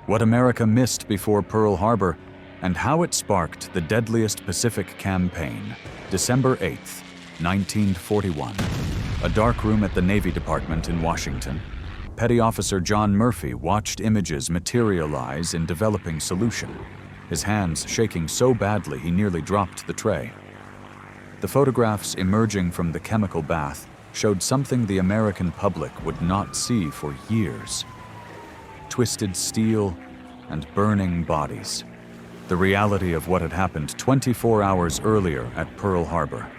what America missed before Pearl Harbor, and how it sparked the deadliest Pacific campaign, December 8, 1941. A dark room at the Navy Department in Washington. Petty Officer John Murphy watched images materialize in developing solution, his hands shaking so badly he nearly dropped the tray. The photographs emerging from the chemical bath showed something the American public would not see for years. Twisted steel and burning bodies. The reality of what had happened 24 hours earlier at Pearl Harbor.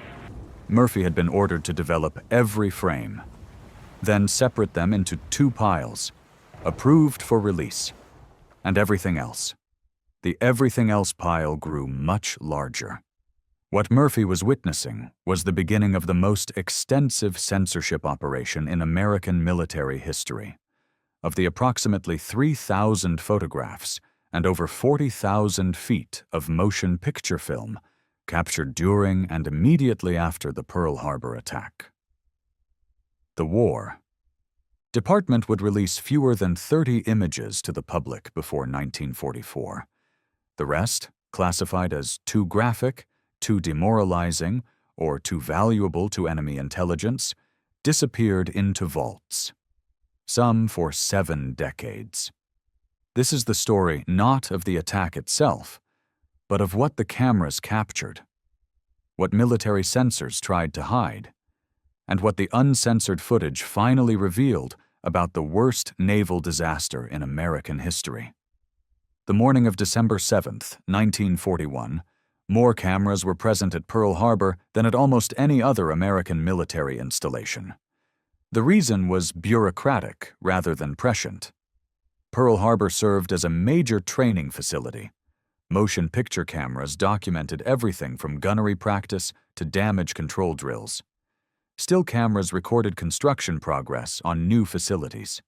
Murphy had been ordered to develop every frame, then separate them into two piles, approved for release, and everything else. The everything else pile grew much larger. What Murphy was witnessing was the beginning of the most extensive censorship operation in American military history. Of the approximately 3,000 photographs and over 40,000 feet of motion picture film captured during and immediately after the Pearl Harbor attack. The war. Department would release fewer than 30 images to the public before 1944. The rest, classified as too graphic, too demoralizing, or too valuable to enemy intelligence, disappeared into vaults. Some for 7 decades. This is the story not of the attack itself, but of what the cameras captured, what military censors tried to hide, and what the uncensored footage finally revealed about the worst naval disaster in American history. The morning of December 7th, 1941, more cameras were present at Pearl Harbor than at almost any other American military installation. The reason was bureaucratic rather than prescient. Pearl Harbor served as a major training facility. Motion picture cameras documented everything from gunnery practice to damage control drills. Still cameras recorded construction progress on new facilities.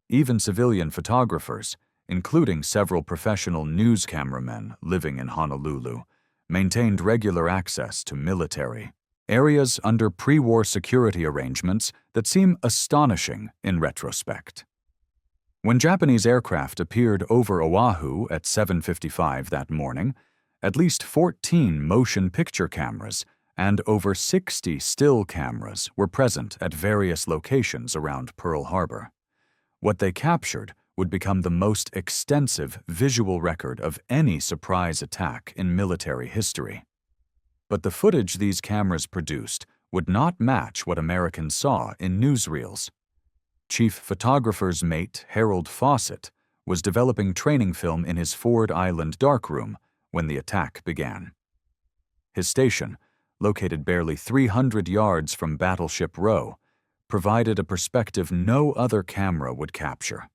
Even civilian photographers, including several professional news cameramen living in Honolulu, maintained regular access to military areas under pre-war security arrangements that seem astonishing in retrospect. When Japanese aircraft appeared over Oahu at 7:55 that morning, at least 14 motion picture cameras and over 60 still cameras were present at various locations around Pearl Harbor. What they captured would become the most extensive visual record of any surprise attack in military history. But the footage these cameras produced would not match what Americans saw in newsreels. Chief photographer's mate, Harold Fawcett, was developing training film in his Ford Island darkroom when the attack began. His station, located barely 300 yards from Battleship Row, provided a perspective no other camera would capture.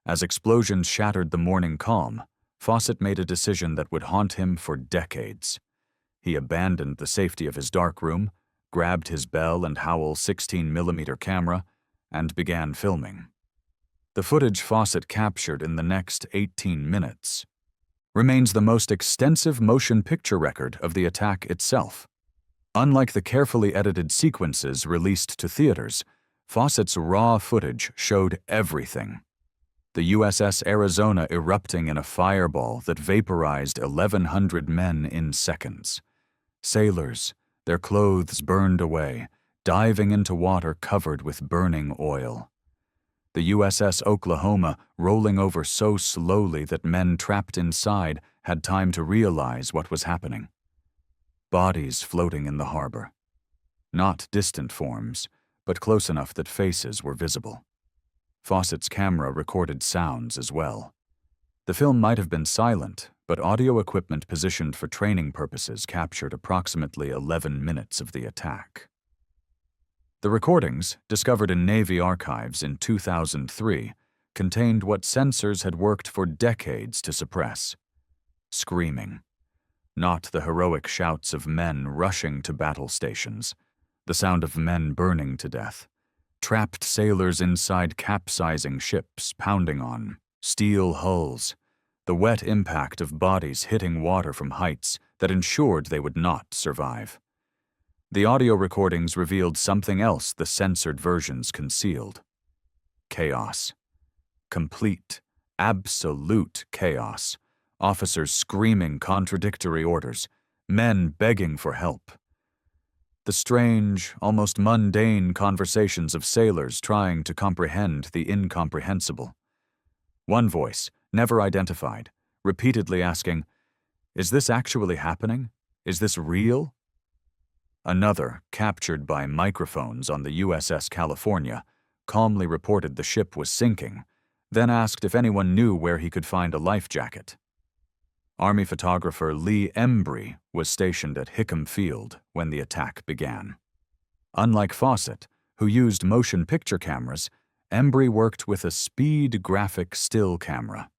As explosions shattered the morning calm, Fawcett made a decision that would haunt him for decades. He abandoned the safety of his darkroom, grabbed his Bell and Howell 16mm camera, and began filming. The footage Fawcett captured in the next 18 minutes remains the most extensive motion picture record of the attack itself. Unlike the carefully edited sequences released to theaters, Fawcett's raw footage showed everything. The USS Arizona erupting in a fireball that vaporized 1,100 men in seconds. Sailors, their clothes burned away, diving into water covered with burning oil. The USS Oklahoma rolling over so slowly that men trapped inside had time to realize what was happening. Bodies floating in the harbor. Not distant forms, but close enough that faces were visible. Fawcett's camera recorded sounds as well. The film might have been silent, but audio equipment positioned for training purposes captured approximately 11 minutes of the attack. The recordings, discovered in Navy archives in 2003, contained what censors had worked for decades to suppress: screaming. Not the heroic shouts of men rushing to battle stations, the sound of men burning to death, trapped sailors inside capsizing ships pounding on steel hulls, the wet impact of bodies hitting water from heights that ensured they would not survive. The audio recordings revealed something else the censored versions concealed: chaos. Complete, Absolute chaos. Officers screaming contradictory orders, men begging for help. The strange, almost mundane conversations of sailors trying to comprehend the incomprehensible. One voice, never identified, repeatedly asking, "Is this actually happening? Is this real?" Another, captured by microphones on the USS California, calmly reported the ship was sinking, then asked if anyone knew where he could find a life jacket. Army photographer Lee Embry was stationed at Hickam Field when the attack began. Unlike Fawcett, who used motion picture cameras, Embry worked with a speed graphic still camera.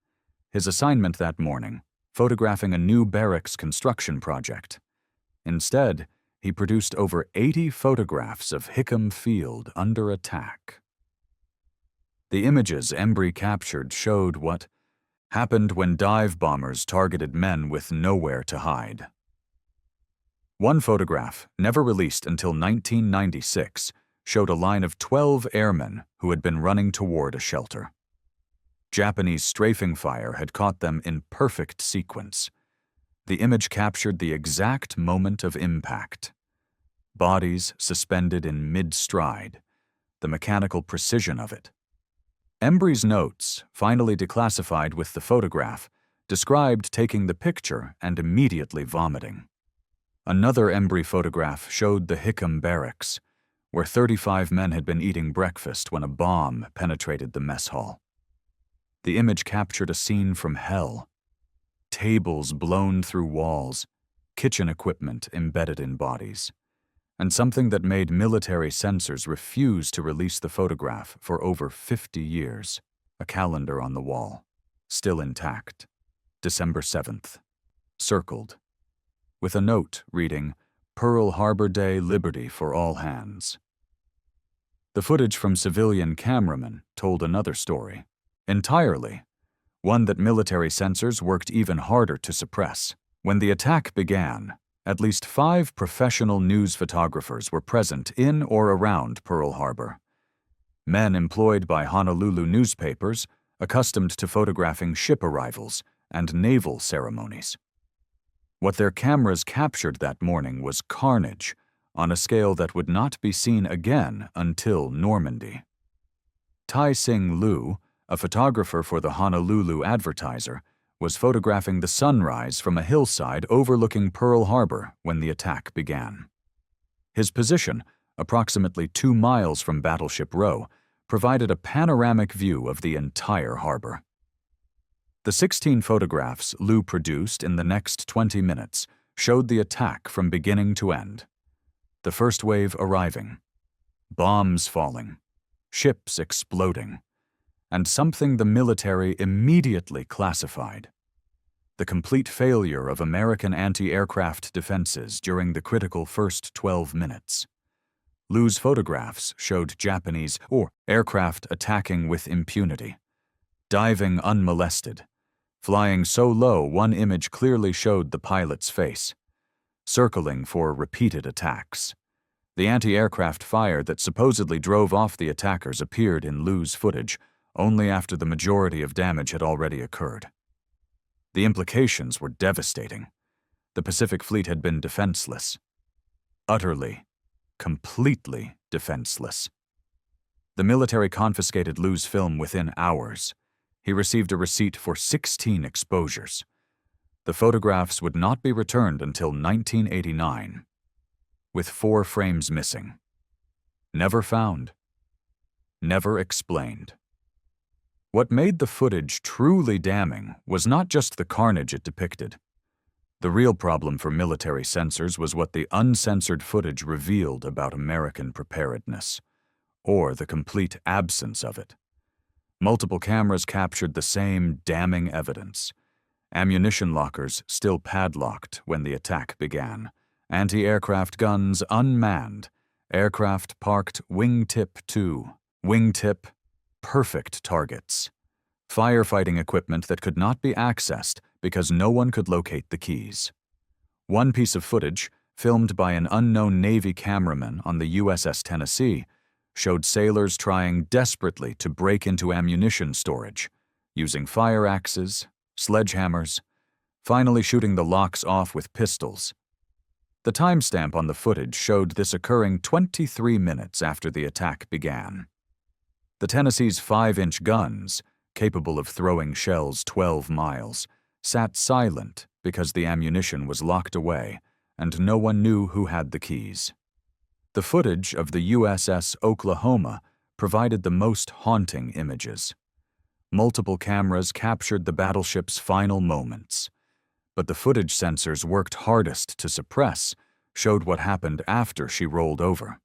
His assignment that morning, photographing a new barracks construction project. Instead, he produced over 80 photographs of Hickam Field under attack. The images Embry captured showed what happened when dive bombers targeted men with nowhere to hide. One photograph, never released until 1996, showed a line of 12 airmen who had been running toward a shelter. Japanese strafing fire had caught them in perfect sequence. The image captured the exact moment of impact. Bodies suspended in mid-stride, the mechanical precision of it. Embry's notes, finally declassified with the photograph, described taking the picture and immediately vomiting. Another Embry photograph showed the Hickam barracks, where 35 men had been eating breakfast when a bomb penetrated the mess hall. The image captured a scene from hell. Tables blown through walls, kitchen equipment embedded in bodies, and something that made military censors refuse to release the photograph for over 50 years, a calendar on the wall, still intact, December 7th, circled, with a note reading, "Pearl Harbor Day, Liberty for all hands." The footage from civilian cameramen told another story, entirely, one that military censors worked even harder to suppress. When the attack began, at least 5 professional news photographers were present in or around Pearl Harbor. Men employed by Honolulu newspapers, accustomed to photographing ship arrivals and naval ceremonies. What their cameras captured that morning was carnage on a scale that would not be seen again until Normandy. Tai Sing Liu, a photographer for the Honolulu Advertiser, was photographing the sunrise from a hillside overlooking Pearl Harbor when the attack began. His position, approximately 2 miles from Battleship Row, provided a panoramic view of the entire harbor. The 16 photographs Liu produced in the next 20 minutes showed the attack from beginning to end. The first wave arriving, bombs falling, ships exploding, and something the military immediately classified: the complete failure of American anti-aircraft defenses during the critical first 12 minutes. Liu's photographs showed Japanese aircraft attacking with impunity, diving unmolested, flying so low one image clearly showed the pilot's face, circling for repeated attacks. The anti-aircraft fire that supposedly drove off the attackers appeared in Liu's footage only after the majority of damage had already occurred. The implications were devastating. The Pacific Fleet had been defenseless. Utterly, completely defenseless. The military confiscated Liu's film within hours. He received a receipt for 16 exposures. The photographs would not be returned until 1989, with 4 frames missing. Never found. Never explained. What made the footage truly damning was not just the carnage it depicted. The real problem for military censors was what the uncensored footage revealed about American preparedness, or the complete absence of it. Multiple cameras captured the same damning evidence. Ammunition lockers still padlocked when the attack began, anti-aircraft guns unmanned, aircraft parked wingtip to wingtip, perfect targets, firefighting equipment that could not be accessed because no one could locate the keys. One piece of footage, filmed by an unknown Navy cameraman on the USS Tennessee, showed sailors trying desperately to break into ammunition storage, using fire axes, sledgehammers, finally shooting the locks off with pistols. The timestamp on the footage showed this occurring 23 minutes after the attack began. The Tennessee's 5-inch guns, capable of throwing shells 12 miles, sat silent because the ammunition was locked away and no one knew who had the keys. The footage of the USS Oklahoma provided the most haunting images. Multiple cameras captured the battleship's final moments, but the footage sensors worked hardest to suppress showed what happened after she rolled over.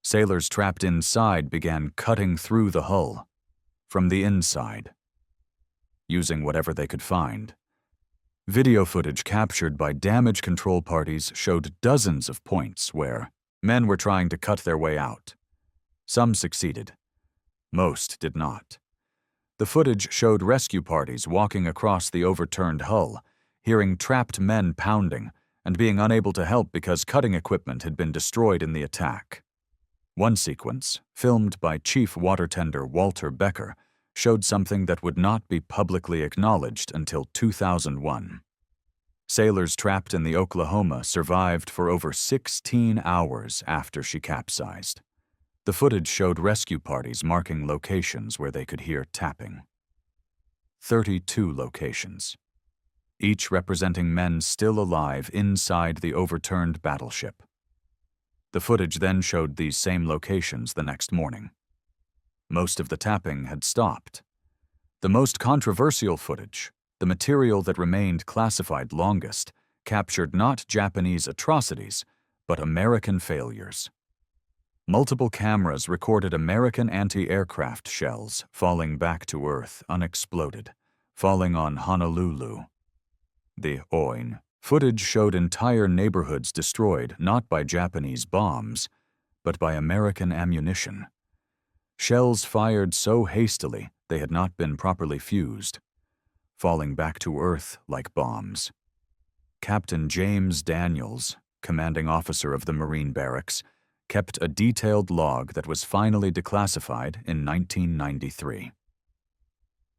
Sailors trapped inside began cutting through the hull, from the inside, using whatever they could find. Video footage captured by damage control parties showed dozens of points where men were trying to cut their way out. Some succeeded. Most did not. The footage showed rescue parties walking across the overturned hull, hearing trapped men pounding, and being unable to help because cutting equipment had been destroyed in the attack. One sequence, filmed by Chief Water Tender Walter Becker, showed something that would not be publicly acknowledged until 2001. Sailors trapped in the Oklahoma survived for over 16 hours after she capsized. The footage showed rescue parties marking locations where they could hear tapping. 32 locations, each representing men still alive inside the overturned battleship. The footage then showed these same locations the next morning. Most of the tapping had stopped. The most controversial footage, the material that remained classified longest, captured not Japanese atrocities, but American failures. Multiple cameras recorded American anti-aircraft shells falling back to Earth unexploded, falling on Honolulu. The OIN footage showed entire neighborhoods destroyed not by Japanese bombs, but by American ammunition. Shells fired so hastily they had not been properly fused, falling back to Earth like bombs. Captain James Daniels, commanding officer of the Marine Barracks, kept a detailed log that was finally declassified in 1993.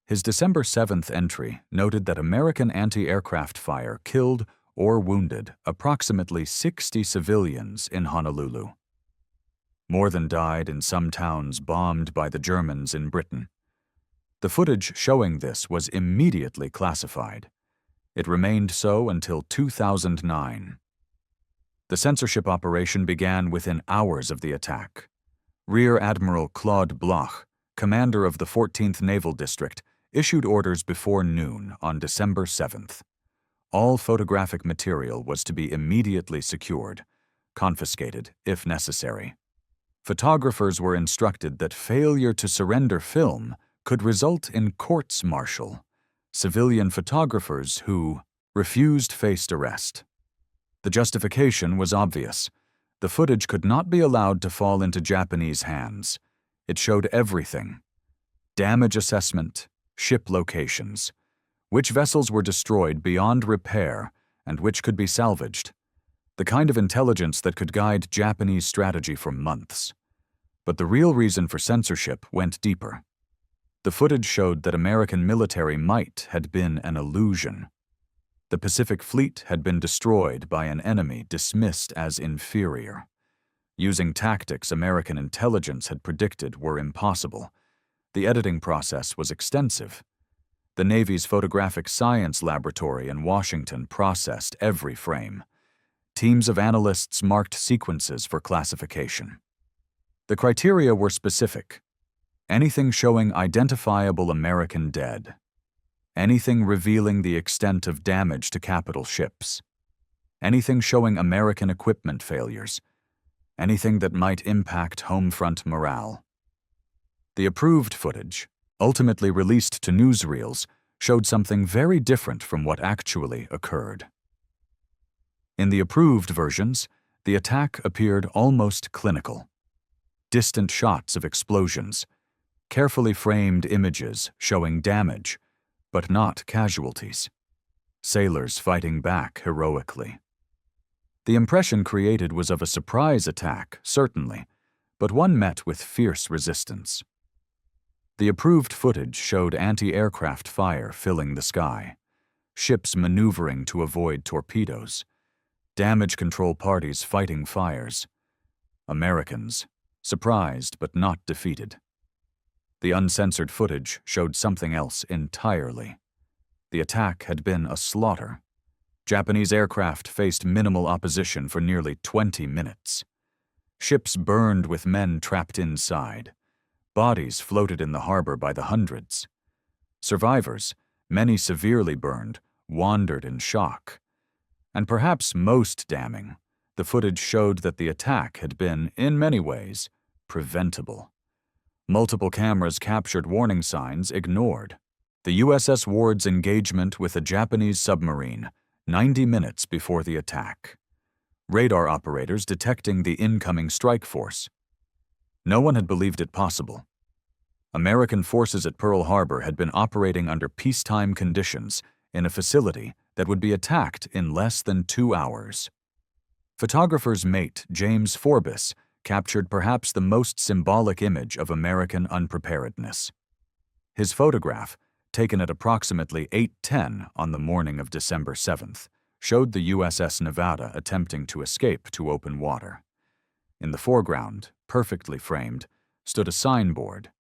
His December 7th entry noted that American anti-aircraft fire killed or wounded approximately 60 civilians in Honolulu. More than died in some towns bombed by the Germans in Britain. The footage showing this was immediately classified. It remained so until 2009. The censorship operation began within hours of the attack. Rear Admiral Claude Bloch, commander of the 14th Naval District, issued orders before noon on December 7th. All photographic material was to be immediately secured, confiscated if necessary. Photographers were instructed that failure to surrender film could result in courts-martial. Civilian photographers who refused faced arrest. The justification was obvious. The footage could not be allowed to fall into Japanese hands. It showed everything: damage assessment, ship locations, which vessels were destroyed beyond repair and which could be salvaged, the kind of intelligence that could guide Japanese strategy for months. But the real reason for censorship went deeper. The footage showed that American military might had been an illusion. The Pacific Fleet had been destroyed by an enemy dismissed as inferior, using tactics American intelligence had predicted were impossible. The editing process was extensive. The Navy's Photographic Science Laboratory in Washington processed every frame. Teams of analysts marked sequences for classification. The criteria were specific: anything showing identifiable American dead, anything revealing the extent of damage to capital ships, anything showing American equipment failures, anything that might impact home front morale. The approved footage, ultimately released to newsreels, showed something very different from what actually occurred. In the approved versions, the attack appeared almost clinical. Distant shots of explosions, carefully framed images showing damage, but not casualties. Sailors fighting back heroically. The impression created was of a surprise attack, certainly, but one met with fierce resistance. The approved footage showed anti-aircraft fire filling the sky, ships maneuvering to avoid torpedoes, damage control parties fighting fires, Americans, surprised but not defeated. The uncensored footage showed something else entirely. The attack had been a slaughter. Japanese aircraft faced minimal opposition for nearly 20 minutes. Ships burned with men trapped inside. Bodies floated in the harbor by the hundreds. Survivors, many severely burned, wandered in shock. And perhaps most damning, the footage showed that the attack had been, in many ways, preventable. Multiple cameras captured warning signs ignored. The USS Ward's engagement with a Japanese submarine 90 minutes before the attack. Radar operators detecting the incoming strike force. No one had believed it possible. American forces at Pearl Harbor had been operating under peacetime conditions in a facility that would be attacked in less than 2 hours. Photographer's mate, James Forbes, captured perhaps the most symbolic image of American unpreparedness. His photograph, taken at approximately 8:10 on the morning of December 7th, showed the USS Nevada attempting to escape to open water. In the foreground, perfectly framed, stood a signboard,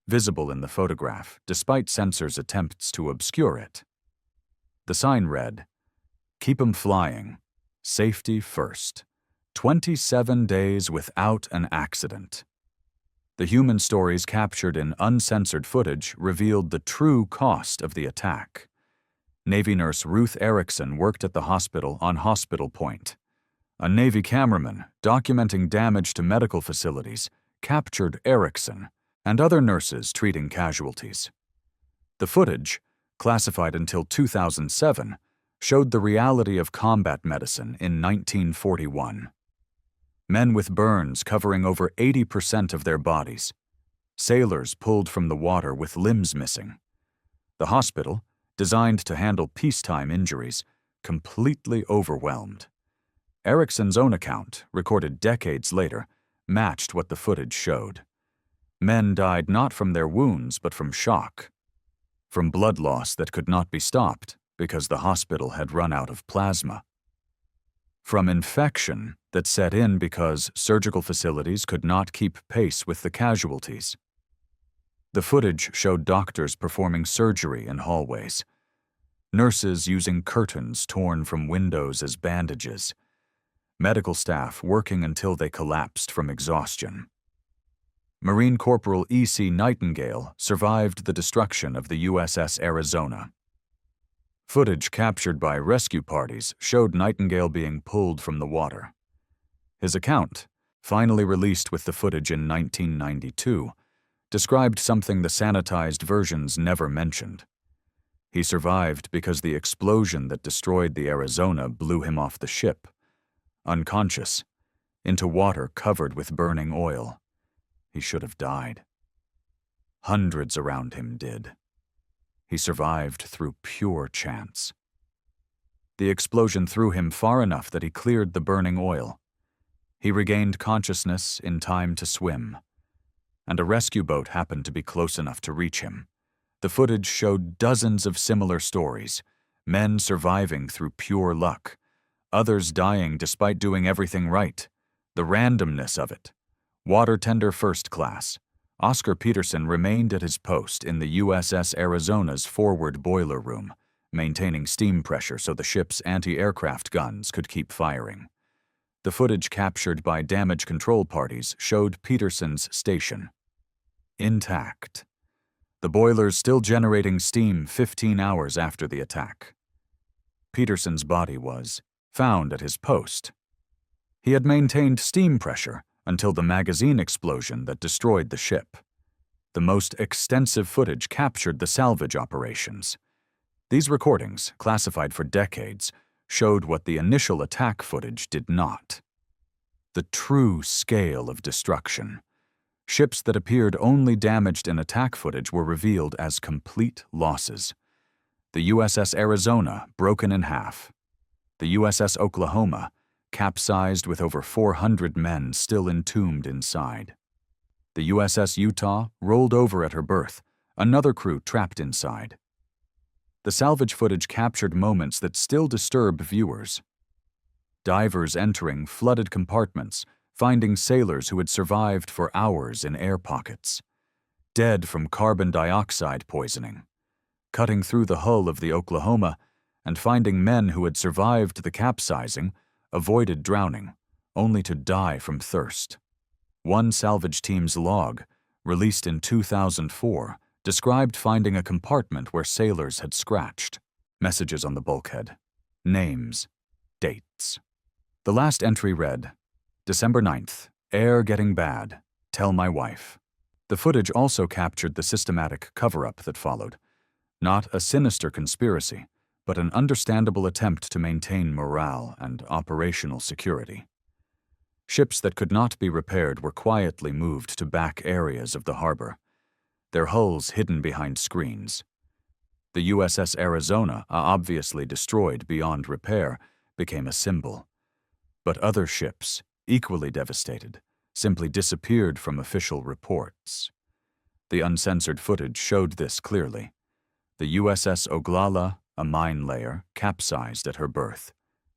visible in the photograph despite sensors' attempts to obscure it. The sign read, "Keep 'em flying. Safety first. 27 days without an accident." The human stories captured in uncensored footage revealed the true cost of the attack. Navy nurse Ruth Erickson worked at the hospital on Hospital Point. A Navy cameraman documenting damage to medical facilities captured Erickson and other nurses treating casualties. The footage, classified until 2007, showed the reality of combat medicine in 1941. Men with burns covering over 80% of their bodies. Sailors pulled from the water with limbs missing. The hospital, designed to handle peacetime injuries, completely overwhelmed. Erickson's own account, recorded decades later, matched what the footage showed. Men died not from their wounds but from shock, from blood loss that could not be stopped because the hospital had run out of plasma, from infection that set in because surgical facilities could not keep pace with the casualties. The footage showed doctors performing surgery in hallways, nurses using curtains torn from windows as bandages, medical staff working until they collapsed from exhaustion. Marine Corporal E.C. Nightingale survived the destruction of the USS Arizona. Footage captured by rescue parties showed Nightingale being pulled from the water. His account, finally released with the footage in 1992, described something the sanitized versions never mentioned. He survived because the explosion that destroyed the Arizona blew him off the ship, unconscious, into water covered with burning oil. He should have died. Hundreds around him did. He survived through pure chance. The explosion threw him far enough that he cleared the burning oil. He regained consciousness in time to swim, and a rescue boat happened to be close enough to reach him. The footage showed dozens of similar stories, men surviving through pure luck, others dying despite doing everything right, the randomness of it. Water tender first class, Oscar Peterson remained at his post in the USS Arizona's forward boiler room, maintaining steam pressure so the ship's anti-aircraft guns could keep firing. The footage captured by damage control parties showed Peterson's station intact, the boilers still generating steam 15 hours after the attack. Peterson's body was found at his post. He had maintained steam pressure until the magazine explosion that destroyed the ship. The most extensive footage captured the salvage operations. These recordings, classified for decades, showed what the initial attack footage did not. The true scale of destruction. Ships that appeared only damaged in attack footage were revealed as complete losses. The USS Arizona broken in half. The USS Oklahoma capsized with over 400 men still entombed inside. The USS Utah rolled over at her berth, another crew trapped inside. The salvage footage captured moments that still disturb viewers. Divers entering flooded compartments, finding sailors who had survived for hours in air pockets, dead from carbon dioxide poisoning, cutting through the hull of the Oklahoma and finding men who had survived the capsizing, avoided drowning, only to die from thirst. One salvage team's log, released in 2004, described finding a compartment where sailors had scratched. Messages on the bulkhead. Names. Dates. The last entry read, December 9th, air getting bad. Tell my wife. The footage also captured the systematic cover-up that followed. Not a sinister conspiracy, but an understandable attempt to maintain morale and operational security. Ships that could not be repaired were quietly moved to back areas of the harbor, their hulls hidden behind screens. The USS Arizona, obviously destroyed beyond repair, became a symbol. But other ships, equally devastated, simply disappeared from official reports. The uncensored footage showed this clearly. The USS Oglala, a mine layer, capsized at her berth,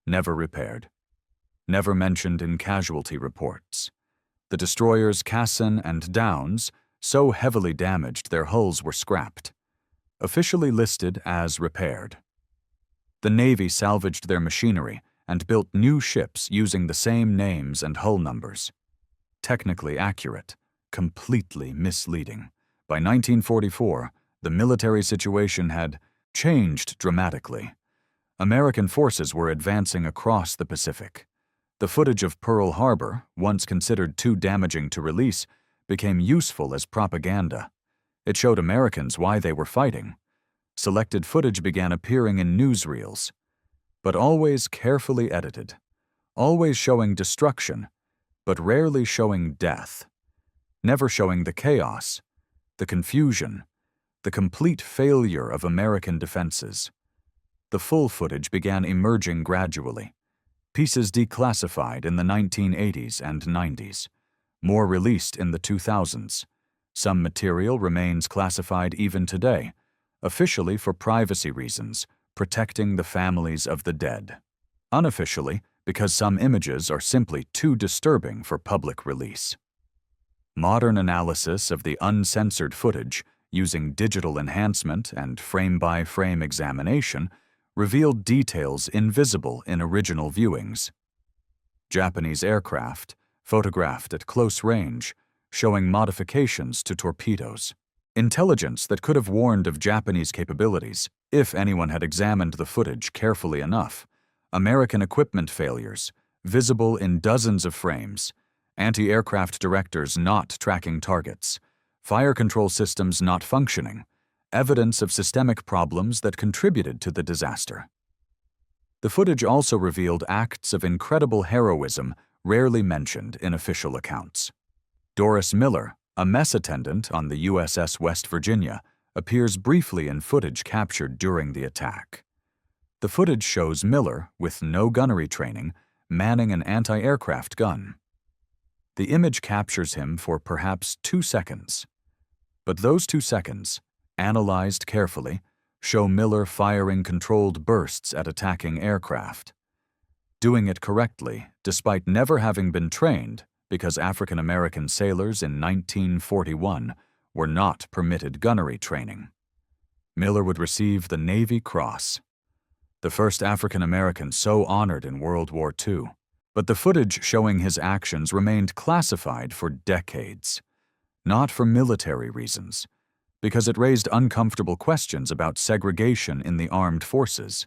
never repaired, never mentioned in casualty reports. The destroyers Cassin and Downs so heavily damaged their hulls were scrapped, officially listed as repaired. The Navy salvaged their machinery and built new ships using the same names and hull numbers. Technically accurate, completely misleading. By 1944, the military situation had changed dramatically. American forces were advancing across the Pacific. The footage of Pearl Harbor, once considered too damaging to release, became useful as propaganda. It showed Americans why they were fighting. Selected footage began appearing in newsreels, but always carefully edited, always showing destruction, but rarely showing death, never showing the chaos, the confusion, the complete failure of American defenses. The full footage began emerging gradually. Pieces declassified in the 1980s and 90s, more released in the 2000s. Some material remains classified even today, officially for privacy reasons, protecting the families of the dead. Unofficially, because some images are simply too disturbing for public release. Modern analysis of the uncensored footage, using digital enhancement and frame-by-frame examination, revealed details invisible in original viewings. Japanese aircraft, photographed at close range, showing modifications to torpedoes. Intelligence that could have warned of Japanese capabilities, if anyone had examined the footage carefully enough. American equipment failures, visible in dozens of frames. Anti-aircraft directors not tracking targets. Fire control systems not functioning. Evidence of systemic problems that contributed to the disaster. The footage also revealed acts of incredible heroism rarely mentioned in official accounts. Doris Miller, a mess attendant on the USS West Virginia, appears briefly in footage captured during the attack. The footage shows Miller, with no gunnery training, manning an anti-aircraft gun. The image captures him for perhaps 2 seconds. But those 2 seconds, analyzed carefully, show Miller firing controlled bursts at attacking aircraft. Doing it correctly, despite never having been trained, because African American sailors in 1941 were not permitted gunnery training. Miller would receive the Navy Cross, the first African American so honored in World War II. But the footage showing his actions remained classified for decades, not for military reasons, because it raised uncomfortable questions about segregation in the armed forces.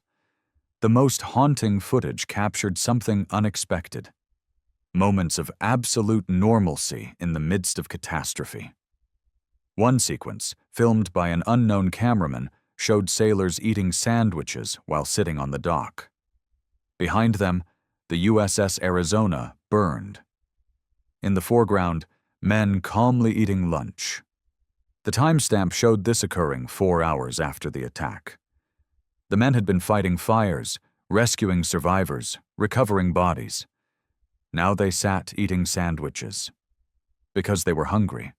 The most haunting footage captured something unexpected. Moments of absolute normalcy in the midst of catastrophe. One sequence, filmed by an unknown cameraman, showed sailors eating sandwiches while sitting on the dock. Behind them, the USS Arizona burned. In the foreground, men calmly eating lunch. The timestamp showed this occurring 4 hours after the attack. The men had been fighting fires, rescuing survivors, recovering bodies. Now they sat eating sandwiches. Because they were hungry.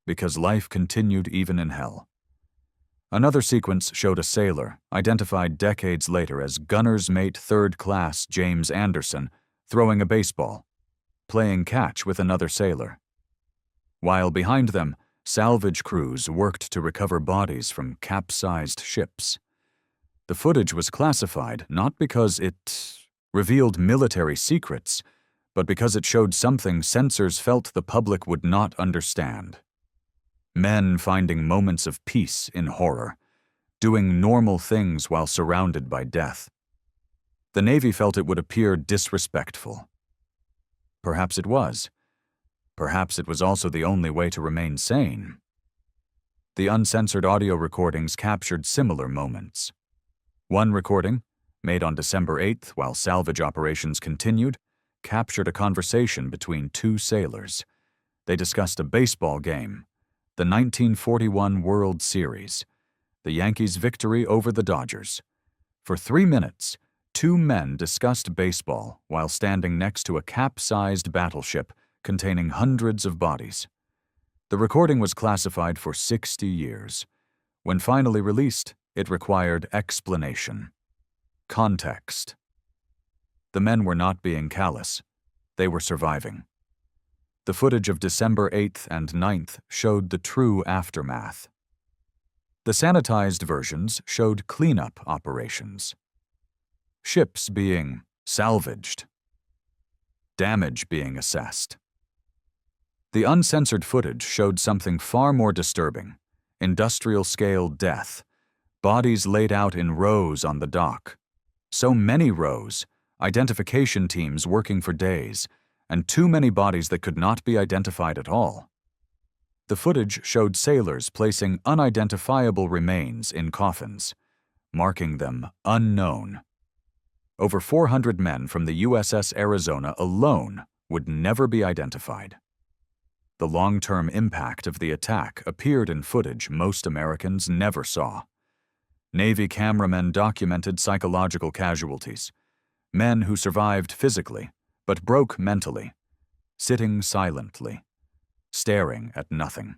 because life continued even in hell. Another sequence showed a sailor, identified decades later as Gunner's Mate 3rd Class James Anderson, throwing a baseball, playing catch with another sailor. While behind them, salvage crews worked to recover bodies from capsized ships. The footage was classified not because it revealed military secrets, but because it showed something censors felt the public would not understand. Men finding moments of peace in horror, doing normal things while surrounded by death. The Navy felt it would appear disrespectful. Perhaps it was. Perhaps it was also the only way to remain sane. The uncensored audio recordings captured similar moments. One recording, made on December 8th while salvage operations continued, captured a conversation between two sailors. They discussed a baseball game, the 1941 World Series, the Yankees' victory over the Dodgers. For 3 minutes, two men discussed baseball while standing next to a capsized battleship containing hundreds of bodies. The recording was classified for 60 years. When finally released, it required explanation. Context. The men were not being callous. They were surviving. The footage of December 8th and 9th showed the true aftermath. The sanitized versions showed cleanup operations. Ships being salvaged. Damage being assessed. The uncensored footage showed something far more disturbing: industrial-scale death, bodies laid out in rows on the dock. So many rows, identification teams working for days, and too many bodies that could not be identified at all. The footage showed sailors placing unidentifiable remains in coffins, marking them unknown. Over 400 men from the USS Arizona alone would never be identified. The long-term impact of the attack appeared in footage most Americans never saw. Navy cameramen documented psychological casualties, men who survived physically but broke mentally, sitting silently, staring at nothing.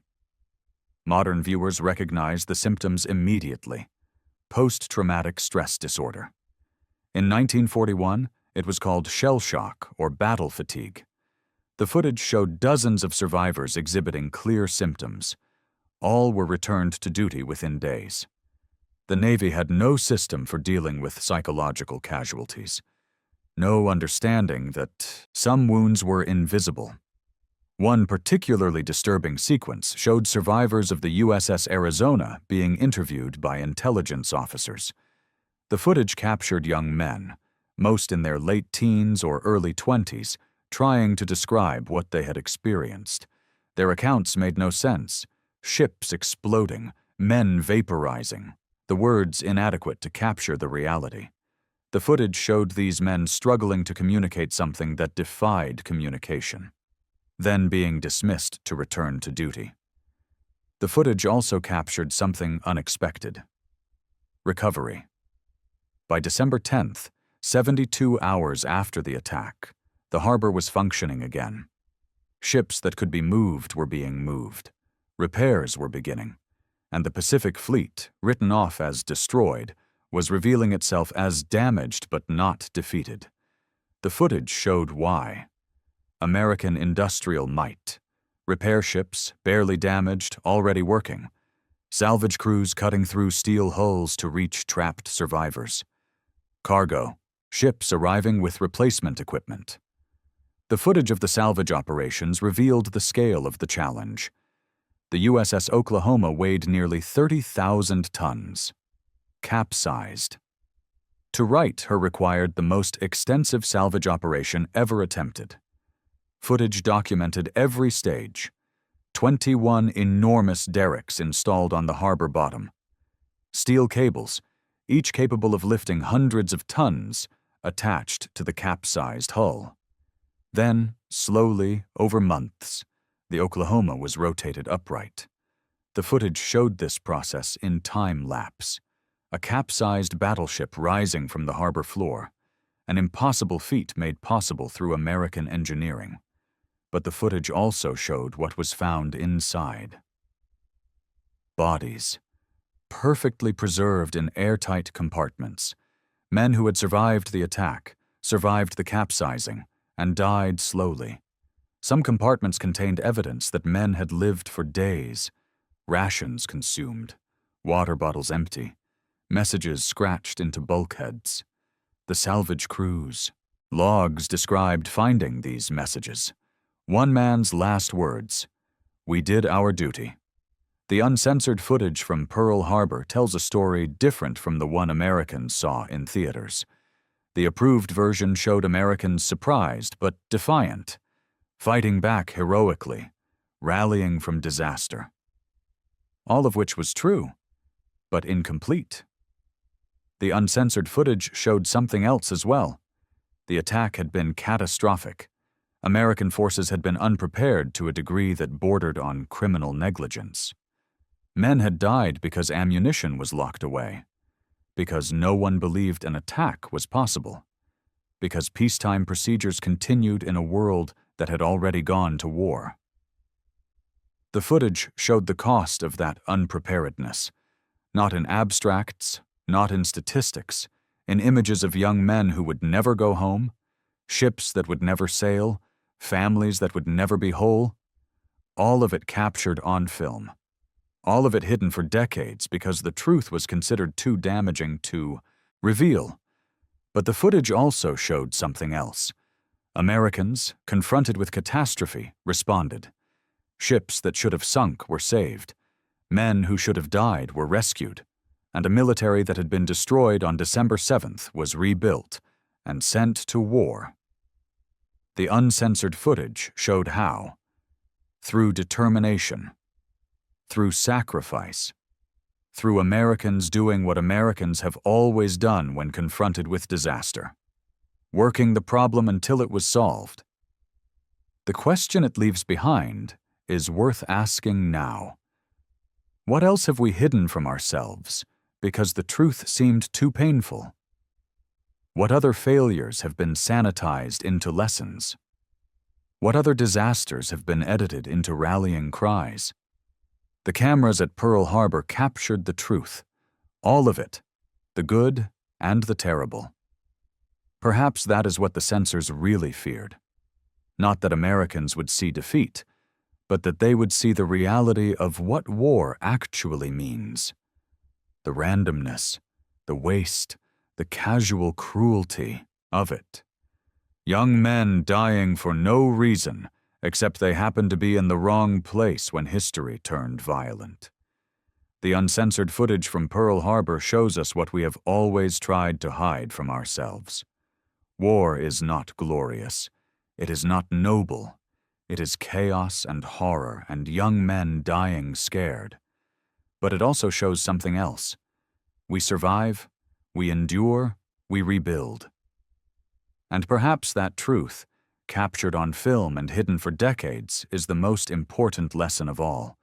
Modern viewers recognize the symptoms immediately: post-traumatic stress disorder. In 1941, it was called shell shock or battle fatigue. The footage showed dozens of survivors exhibiting clear symptoms. All were returned to duty within days. The Navy had no system for dealing with psychological casualties, no understanding that some wounds were invisible. One particularly disturbing sequence showed survivors of the USS Arizona being interviewed by intelligence officers. The footage captured young men, most in their late teens or early 20s, trying to describe what they had experienced. Their accounts made no sense: ships exploding, men vaporizing, the words inadequate to capture the reality. The footage showed these men struggling to communicate something that defied communication, then being dismissed to return to duty. The footage also captured something unexpected: recovery. By December 10th, 72 hours after the attack, the harbor was functioning again. Ships that could be moved were being moved. Repairs were beginning, and the Pacific Fleet, written off as destroyed, was revealing itself as damaged but not defeated. The footage showed why. American industrial might. Repair ships, barely damaged, already working. Salvage crews cutting through steel hulls to reach trapped survivors. Cargo, ships arriving with replacement equipment. The footage of the salvage operations revealed the scale of the challenge. The USS Oklahoma weighed nearly 30,000 tons. Capsized. To right her required the most extensive salvage operation ever attempted. Footage documented every stage. 21 enormous derricks installed on the harbor bottom. Steel cables, each capable of lifting hundreds of tons, attached to the capsized hull. Then, slowly, over months, the Oklahoma was rotated upright. The footage showed this process in time lapse. A capsized battleship rising from the harbor floor, an impossible feat made possible through American engineering. But the footage also showed what was found inside. Bodies, perfectly preserved in airtight compartments. Men who had survived the attack, survived the capsizing, and died slowly. Some compartments contained evidence that men had lived for days. Rations consumed, water bottles empty, messages scratched into bulkheads. The salvage crews. Logs described finding these messages. One man's last words: "We did our duty." The uncensored footage from Pearl Harbor tells a story different from the one Americans saw in theaters. The approved version showed Americans surprised but defiant, fighting back heroically, rallying from disaster. All of which was true, but incomplete. The uncensored footage showed something else as well. The attack had been catastrophic. American forces had been unprepared to a degree that bordered on criminal negligence. Men had died because ammunition was locked away, because no one believed an attack was possible, because peacetime procedures continued in a world that had already gone to war. The footage showed the cost of that unpreparedness, not in abstracts, not in statistics, in images of young men who would never go home, ships that would never sail, families that would never be whole. All of it captured on film. All of it hidden for decades because the truth was considered too damaging to reveal. But the footage also showed something else. Americans, confronted with catastrophe, responded. Ships that should have sunk were saved. Men who should have died were rescued. And a military that had been destroyed on December 7th was rebuilt and sent to war. The uncensored footage showed how. Through determination. Through sacrifice. Through Americans doing what Americans have always done when confronted with disaster. Working the problem until it was solved. The question it leaves behind is worth asking now. What else have we hidden from ourselves because the truth seemed too painful? What other failures have been sanitized into lessons? What other disasters have been edited into rallying cries? The cameras at Pearl Harbor captured the truth, all of it, the good and the terrible. Perhaps that is what the censors really feared. Not that Americans would see defeat, but that they would see the reality of what war actually means. The randomness, the waste, the casual cruelty of it. Young men dying for no reason except they happened to be in the wrong place when history turned violent. The uncensored footage from Pearl Harbor shows us what we have always tried to hide from ourselves. War is not glorious. It is not noble. It is chaos and horror and young men dying scared. But it also shows something else. We survive, we endure, we rebuild. And perhaps that truth, captured on film and hidden for decades, is the most important lesson of all.